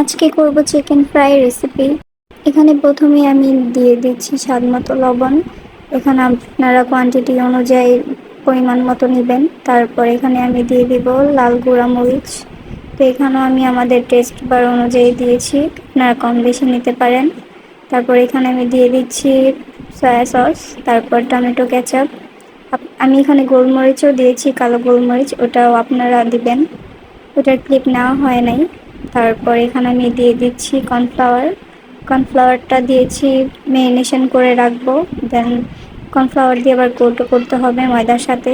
আজকে করব chicken fry recipe. এখানে প্রথমেই আমি দিয়ে দিচ্ছি স্বাদ মতো লবণ। এখানে আপনারা কোয়ান্টিটি অনুযায়ী পরিমাণ মতো নেবেন। তারপর এখানে আমি দিয়ে দিব লাল গুঁড়া মরিচ। তো এখানেও আমি আমাদের টেস্ট বার অনুযায়ী দিয়েছি, আপনারা কম বেশি নিতে পারেন। তারপর এখানে আমি দিয়ে দিচ্ছি সয়া সস, তারপর টমেটো কেচাপ। আমি এখানে গোলমরিচও দিয়েছি, কালো গোলমরিচ, ওটাও আপনারা দিবেন। ওটার ক্লিপ নেওয়া হয় নাই। তারপর এখানে আমি দিয়ে দিচ্ছি কর্নফ্লাওয়ারটা দিয়েছি, ম্যারিনেশন করে রাখবো। দেন কর্নফ্লাওয়ার দিয়ে আবার কোটও করতে হবে ময়দার সাথে।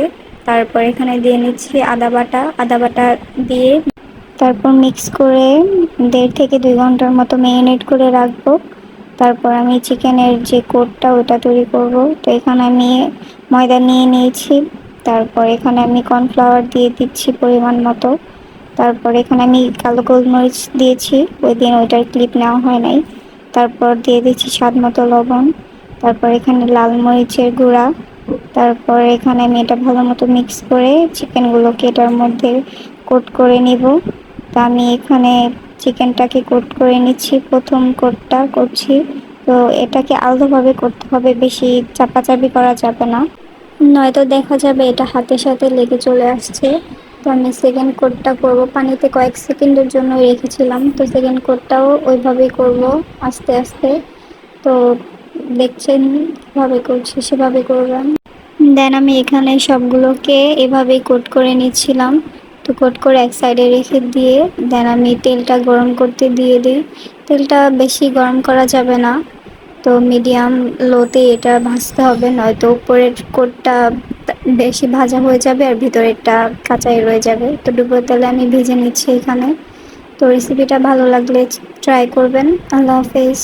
তারপর এখানে দিয়ে নিচ্ছি আদা বাটা দিয়ে তারপর মিক্স করে 1.5 থেকে 2 ঘন্টার মতো ম্যারিনেট করে রাখবো। তারপর আমি চিকেনের যে কোটটা ওটা তৈরি করব। তো এখানে আমি ময়দা নিয়ে নিয়েছি। তারপর এখানে আমি কর্নফ্লাওয়ার দিয়ে দিচ্ছি পরিমাণ মতো। তারপর এখানে আমি কালো গোলমরিচ দিয়েছি, ওই দিন ওইটার ক্লিপ নেওয়া হয় নাই। তারপর দিয়ে দিচ্ছি স্বাদ মতো লবণ। তারপর এখানে লাল মরিচের গুঁড়া। তারপর এখানে আমি এটা ভালো মতো মিক্স করে চিকেনগুলোকে এটার মধ্যে কোট করে নিব। তো আমি এখানে চিকেনটাকে কোট করে নিচ্ছি, প্রথম কোটটা করছি। তো এটাকে আলাদাভাবে করতে হবে, বেশি চাপাচাপি করা যাবে না, নয়তো দেখা যাবে এটা হাতের সাথে লেগে চলে আসছে। তো আমি সেকেন্ড কোটটা করব, পানিতে কয়েক সেকেন্ডের জন্য রেখেছিলাম। তো সেকেন্ড কোটটাও ওইভাবেই করব, আস্তে আস্তে। তো দেখছেন কীভাবে করছি, সেভাবে করবেন। দেন আমি এখানে সবগুলোকে এভাবেই কোট করে নিচ্ছিলাম। তো কোট করে এক সাইডে রেখে দিয়ে দেন আমি তেলটা গরম করতে দিয়ে দিই। তেলটা বেশি গরম করা যাবে না, তো মিডিয়াম লোতে এটা ভাজতে হবে, নয়তো উপরের কোটটা বেশি ভাজা হয়ে যাবে আর ভিতরেরটা কাঁচাই রয়ে যাবে। তো ডুবো তেলে আমি ভেজে নিচ্ছি এখানে। তো রেসিপিটা ভালো লাগলে ট্রাই করবেন। আল্লাহ হাফেজ।